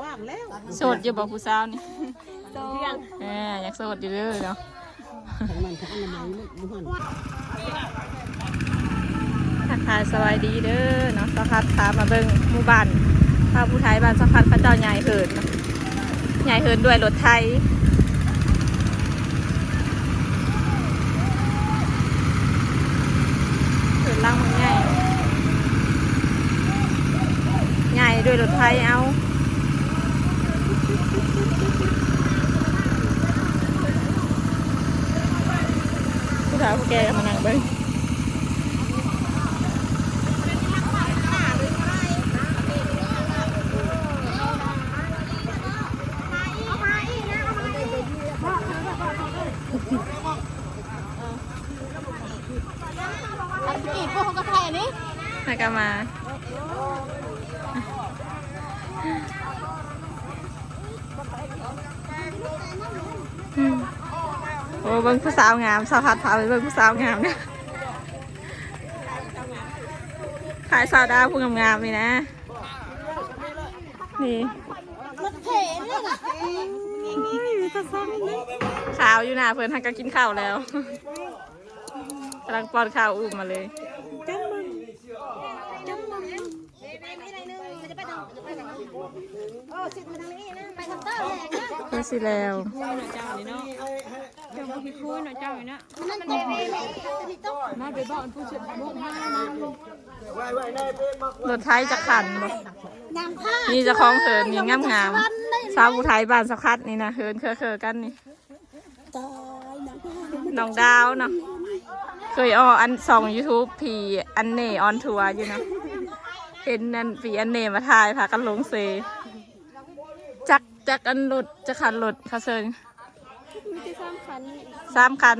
ว่างแล้วโสดอยู่บ่ผู้สาวนี่โสดอยากโสดอยู่เด้อเนาะทักทายสวัสดีเด้อเนาะสักพักพามาเบิ่งหมู่บ้านพาผู้ไทยบ้านสักพักพระเจ้าใหญ่เหินใหญ่เหินด้วยรถไทยเหินล่างมันใหญ่ใหญ่ด้วยรถไทยเอาผู้สาวผู้แก่มานั่งเบิ่งอีกพวกเขาก็ไทยอันนี้ให้กันมาโอ้เบิ่งผู้สาวงามสาวพัดพาไปเบิ่งผู้สาวงามเนี่ยขายสาวดาวผู้งามๆนี่นะนี่มันเทเลยนะขาวอยู่หน้าเพื่อนทางก็กินข้าวแล้วกำลังป้อนข้าวอุ้มมาเลยจังมึงมันจะไปทางโอ้สิมาทางนี้นะไปทางเต้าแหลกนะเพื่อสิแล้วเจ้านี่เนาะเจ้าพี่คุยหน่อยเจ้านี่นะมันเทเลยมาไปบอกผู้เชี่ยวชาญมานะรถไทยจะขันบ่นางผ้านี่จะคล้องเหินนี่งามๆสาวผู้ไทยบ้านสักคัดนี่นะเหินเคยกันนี่น้องดาวเนาะเคยอันส่อง YouTube ผีอันเน่ออนทัวร์อยู่นะเห็นนั่นผีอันเน่มาถ่ายพากันลงเซจักอันหลุดจะขันหลุดคาเซิงมีที่3 คัน3 คัน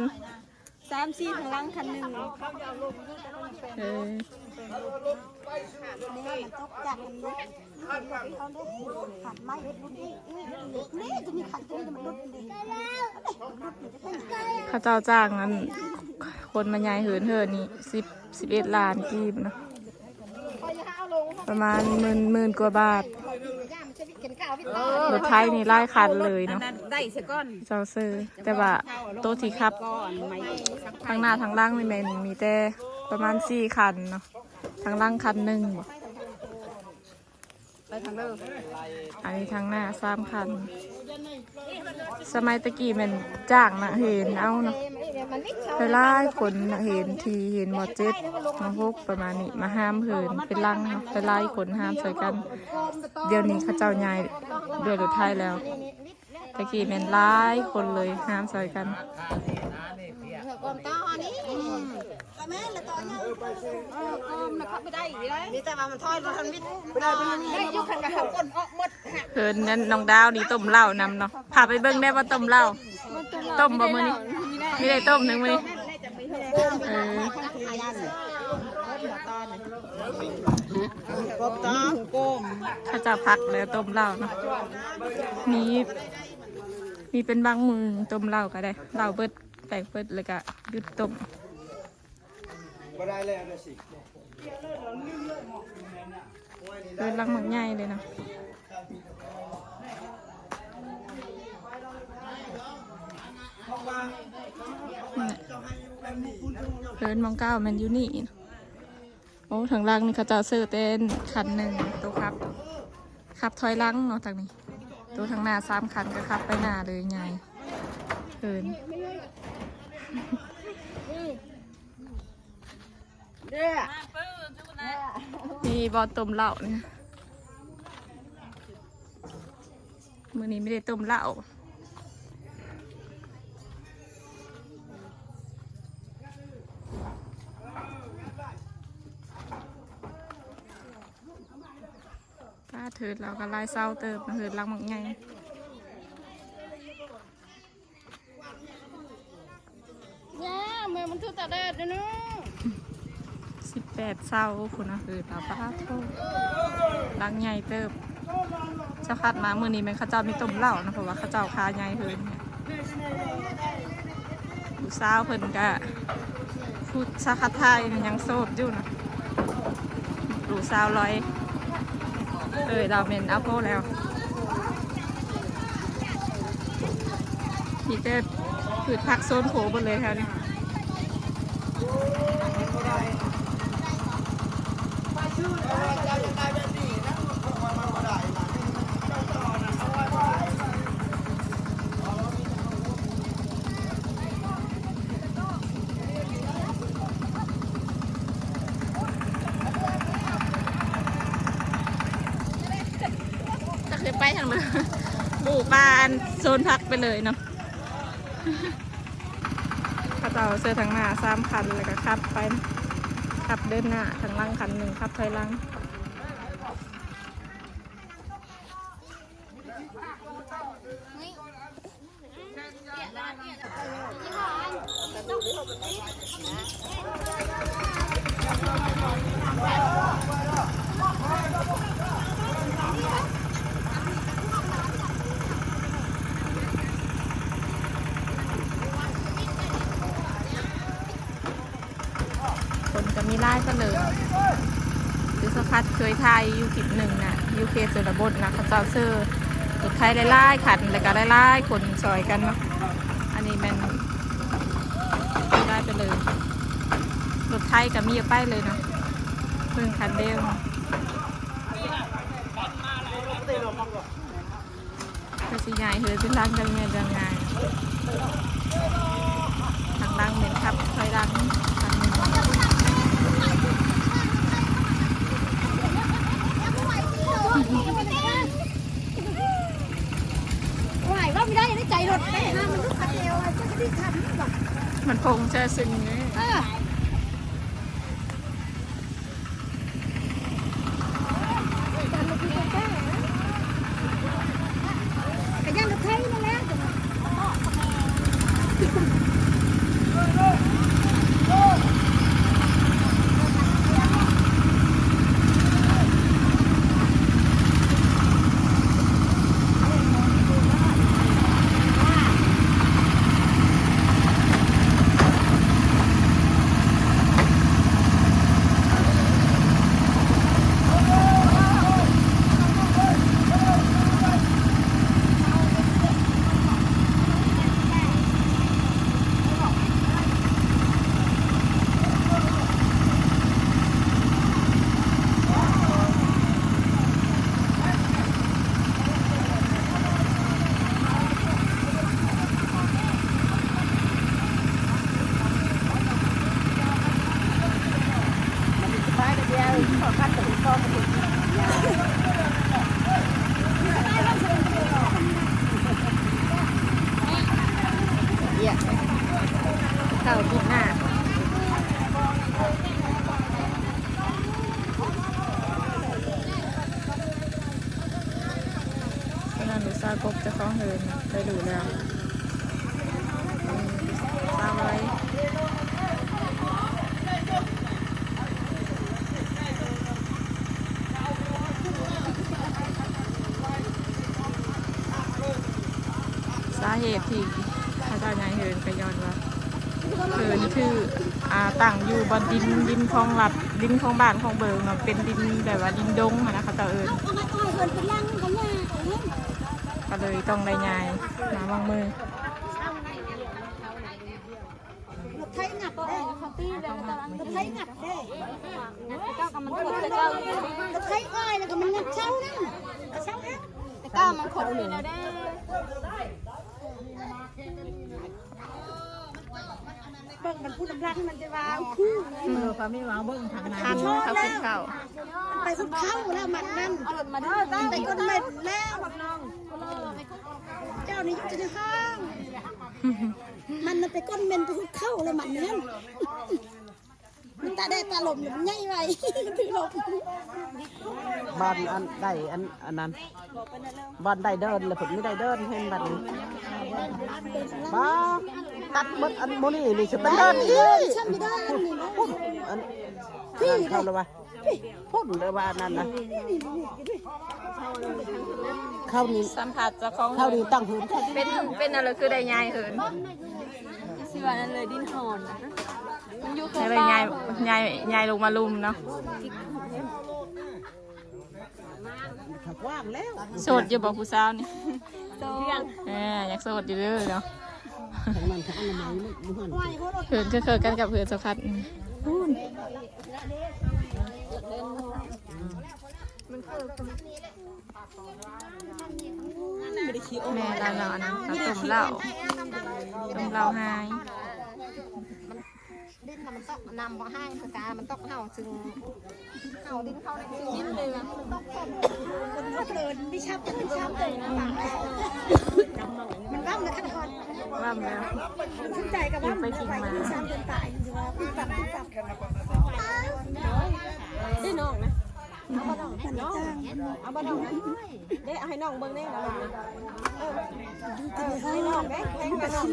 3-4ทางล่างคันหนึ่งนี่มันตกจากมันลุกขันไม้นี่จะมีขันตัวนี้มันลุกเลยข้าเจ้าจ้างนั้นคนมาย้ายเหินนี่11 ล้านกีบเนาะประมาณหมื่นกว่าบาทรถไทยนี่ไล่คันเลยเนาะได้เสียก้อนเจ้าซื้อแต่ว่าโต๊ะที่ขับทางหน้าทางล่างนี่แม่นมีแต่ประมาณ4 คันเนาะทางล่างคันหนึ่งไปทางเลิกอันนี้ทางหน้า3 คันสมัยตะกี้มันจ้างนะเห็นเอาเนาะไปไล่คนนะเห็นทีเห็นหมด7มา6ประมาณนี้มาห้ามเหินเป็นลังเนาะไปไล่คนห้ามใส่กันเดี๋ยวนี้เขาเจ้าใหญ่ด้วยรถไทยแล้วตะกี้มันไล่คนเลยห้ามใส่กันก่อนต่อนี้แม่ละต่อเนี่ยมันขับไม่ได้เลย นี่แต่ว่ามันถอยรถทันวิทย์ได้ยุคขันกับขับก้นออกหมดเหินนั้นน้องดาวนี่ต้มเหล้านำเนาะพาไปเบิ่งได้ว่าต้มเหล้าต้มบ่มื้อนี้ไม่ได้ต้มนึงมื้อนี้ข้าเจ้าพักแล้วต้มเหล้าเนาะมีเป็นบางมือต้มเหล้าก็ได้เหล้าเบิดแตกเบิดเลยก็หยุดต้มเป็นลังหมักใหญ่เลยนะเดินมองก้าวมันอยู่นี่โอ้ทางล่างนี่เขาจะเสื้อเต้นคันหนึ่งตัวขับถอยลังเนาะทางนี้ตัวทางหน้า3 คันก็ขับไปหน้าเลยไงเดินนี่บอต้มเหล้าเนี่ยมื้อนี้ไม่ได้ต้มเหล้าป้าเถิดเราก็ไล่เศร้าเติมเถิดลังหมักไงแม่มันถือตาแดดเนาะ18 เศร้าคุณนะคือตาป้าโทษลังใหญ่เติบจะคัดมามื้อนี้แม่ข้าเจ้ามีต้มเหล้านะเพราะว่าข้าเจ้าคาใหญ่เพิ่นผู้สาวเพิ่นก็พูดสาขาไทยยังโสดอยู่นะผู้สาวลอย เราเป็นอัพโพแล้วนี่จะผืดพักโซนโผล่หมดเลยแถวนี้ไปทางเลยบูปานโซนพักไปเลยเนาะข้าเจ้าเสื้อทางหน้า3 คันแล้วก็ขับไปขับเดินหน้าทางล่างคันหนึ่งขับถอยหลังคนก็มีไล่ก็เลยคือสักพัดเคยไทยอยู่คลิปหนึ่งนะยูเคสุรบดนะเขาเจ้าเสื้อรถไทยไล่ขันแล้วก็ไล่คนซอยกันเนาะอันนี้มันได้ไปเลยรถไทยกับมีไปเลยเนาะเพิ่งคันเดียวก็สิใหญ่เฮ้ยเป็นรังกันไงยังไงทางล่างเหม็นครับถอยหลังไหวว่าไม่ได้ยังได้ใจรถไปห้ามันลุกขัดเอวจะไม่ได้ทำหรอก มันคงจะซึ้งไงแต่ยังรถไทยนั่นแหละเก่าปิดหน้านั่นดูซากบจะคล้องเหินไปดูแล้วตามไว้สาเหตุที่พระเจ้าใหญ่เหินก็ย้อนว่าเหินคือตั้งอยู่บนดินของหลับดินของบ้านของเบิงเป็นดินแบบว่าดินดงนะคะเจ้าเอิญก็เลยต้องได้ยายน้ำวางมือรถไทยหนักได้เขาตีเลยรถไทยหนักได้เจ้ากับมันขดแต่เจ้ารถไทยอ้อยแล้วก็มันงัดเช่านั่นเช่านั่นแต่เจ้ามันขดอยู่แล้วได้เบิ่งมันพูดน้ำรักมันจะวางคู่เขาไม่วางเบิ่งทางนั้นทันเขาขึ้นเข่าไปคุดเข้าแล้วมันนั่นไปก้นเม็ดแล้วเจ้านี่ยุติธรรมมันไปก้นเม็ดไปคุดเข้าแล้วมันนั่นมันตาได้ตาหลมมันใหญ่ไว้ถือหลบบ้านอันได้อันนั้นบ้านได้เดินเลยผมไม่ได้เดินเห็นบ้านบ้าตัดมดอันโมนี่นี่จะเป็นเดินอีฉันไม่ได้พุ่นอันพี่เข้าเลยว่าพุ่นเลยว่านั่นนะเข้านี่สัมผัสจะคล้องเข้านี่ตั้งหุ่นเป็นอะไรคือได้ยายเหินสิว่านั่นเลยดินหอนมันอยู่ข้างล่างยายลงมาลุมเนาะ ว่างแล้ว โสดอยู่บอกผู้สาวนี่อยากโสดอยู่เด้อเนาะ ทั้งนั้นทั้งอนามัยมันหัน เพื่อนก็เคยกันกับเพื่อนสักพักแม่ร้านเราอันนั้นก็ต้มเหล้าหาย ดินมันต้องนำมาให้สกามันต้องเห่าซึ่งเห่าดินเข้าในดินเลยมันต้องเดินดิชับเลยนะมันว่ำเลยขั้นตอน ว่ำแล้ว มันขึ้นใจกับว่ำ ไปกินมา ดิชับจนตายจริงๆว่าปุ๊บปับได้น้องนะเอาบ้าน้องเอาบ้าน้องนะได้ให้น้องเบิ้งได้แล้วให้น้องได้แทงกันน้อง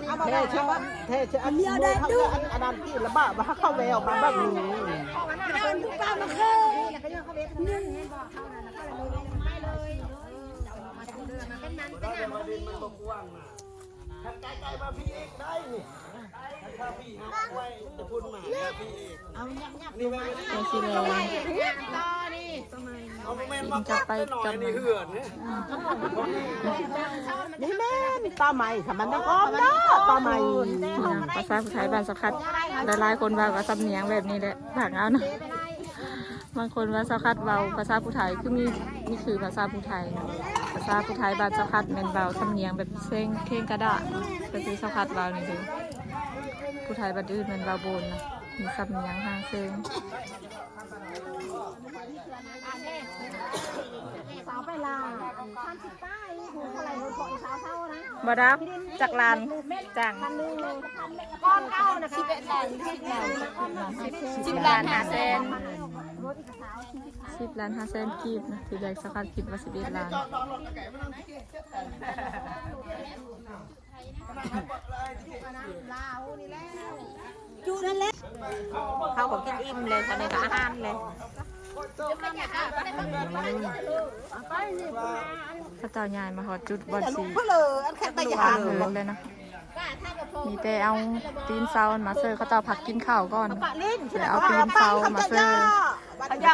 เอาบ้า เท่ น้อง เชื่อว่าเท่เชื่ออันนี้ได้ดูอันนั้นที่ระบาดมาเข้าแววมาบ้างนี่ เดินทุกป้ามาเคยเดี๋ยวสิเลยจะไปกับมัน นี่แม่ตาใหม่ค่ะมันต้องอ้อมนะตาใหม่ ภาษาผู้ไทยบ้านสักคัดหลายๆคนว่ากับสำเนียงแบบนี้แหละผักเอานะบางคนว่าสักคัดเบาภาษาผู้ไทยคือนี่คือภาษาผู้ไทยนะภาษาผู้ไทยบ้านสักคัดเป็นเบาสำเนียงแบบเส้งเข่งกระดาษก็คือสักคัดเบานี่คือผู้ไทยบ้านอื่นเป็นเบาโบนนะมีสำเนียงห้างเส้ง สาวไปลา30ป้ายหูเท่าไหร่หูก่อนสาวเท่านะ บ่ดับจากลานจัง ก้อนเก้านะ11 10 ล้าน5 แสน10 ล้าน 5 แสนกีบนะที่แรกสักคัดคิดว่า11 ล้าน จูนั่นแหละ เขาก็กินอิ่มเลยตอนนี้ก็อาหารเลย พระเจ้าใหญ่มาหอดจุดบอลสี เพราะเลยอันแค่แต่ยา เหินเลยนะมีแต่เอาตีนเซามาเซอร์เขาเจ้าผักกินข้าวก่อนแล้วเอาตีนเซามาเซอร์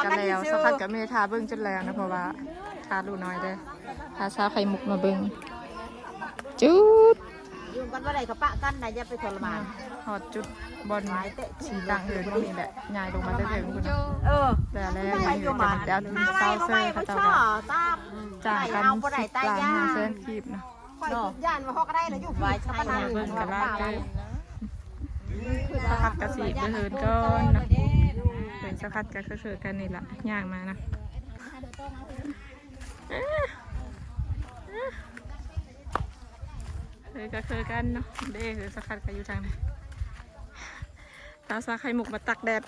กันแล้วสักพักกับเมทาเบิ้งจนแล้วนะเพราะว่าทาลูน้อยเด้อทาซาไข่มุกมาเบิ้งจุด อยู่กันว่าไรกับปะกันนะอย่าไปทรมาน หอดจุดบอลสีดังเหินพวกนี้แหละใหญ่ลงมาเรื่อยๆคุณนะ แต่แล้วยังอยู่แต่มันแล้วตีนเซาเซอร์เขาเจ้าก็จ่างกัน10 ล้าน5 แสนกีบนะ ย่านมาฮอกได้แล้วอยู่ ไว้ ฝ่าย ใช้ เบิ่งกันลาดได้สักพัดกระสีไปเหินก่อนนะเหินสักพัดก็คือกันนี่แหละย่างมานะเฮ้ยก็คือกันเนาะเด้เหินสักพัดก็อยู่ทางนี้ตาซาไข่มุกมาตักแดด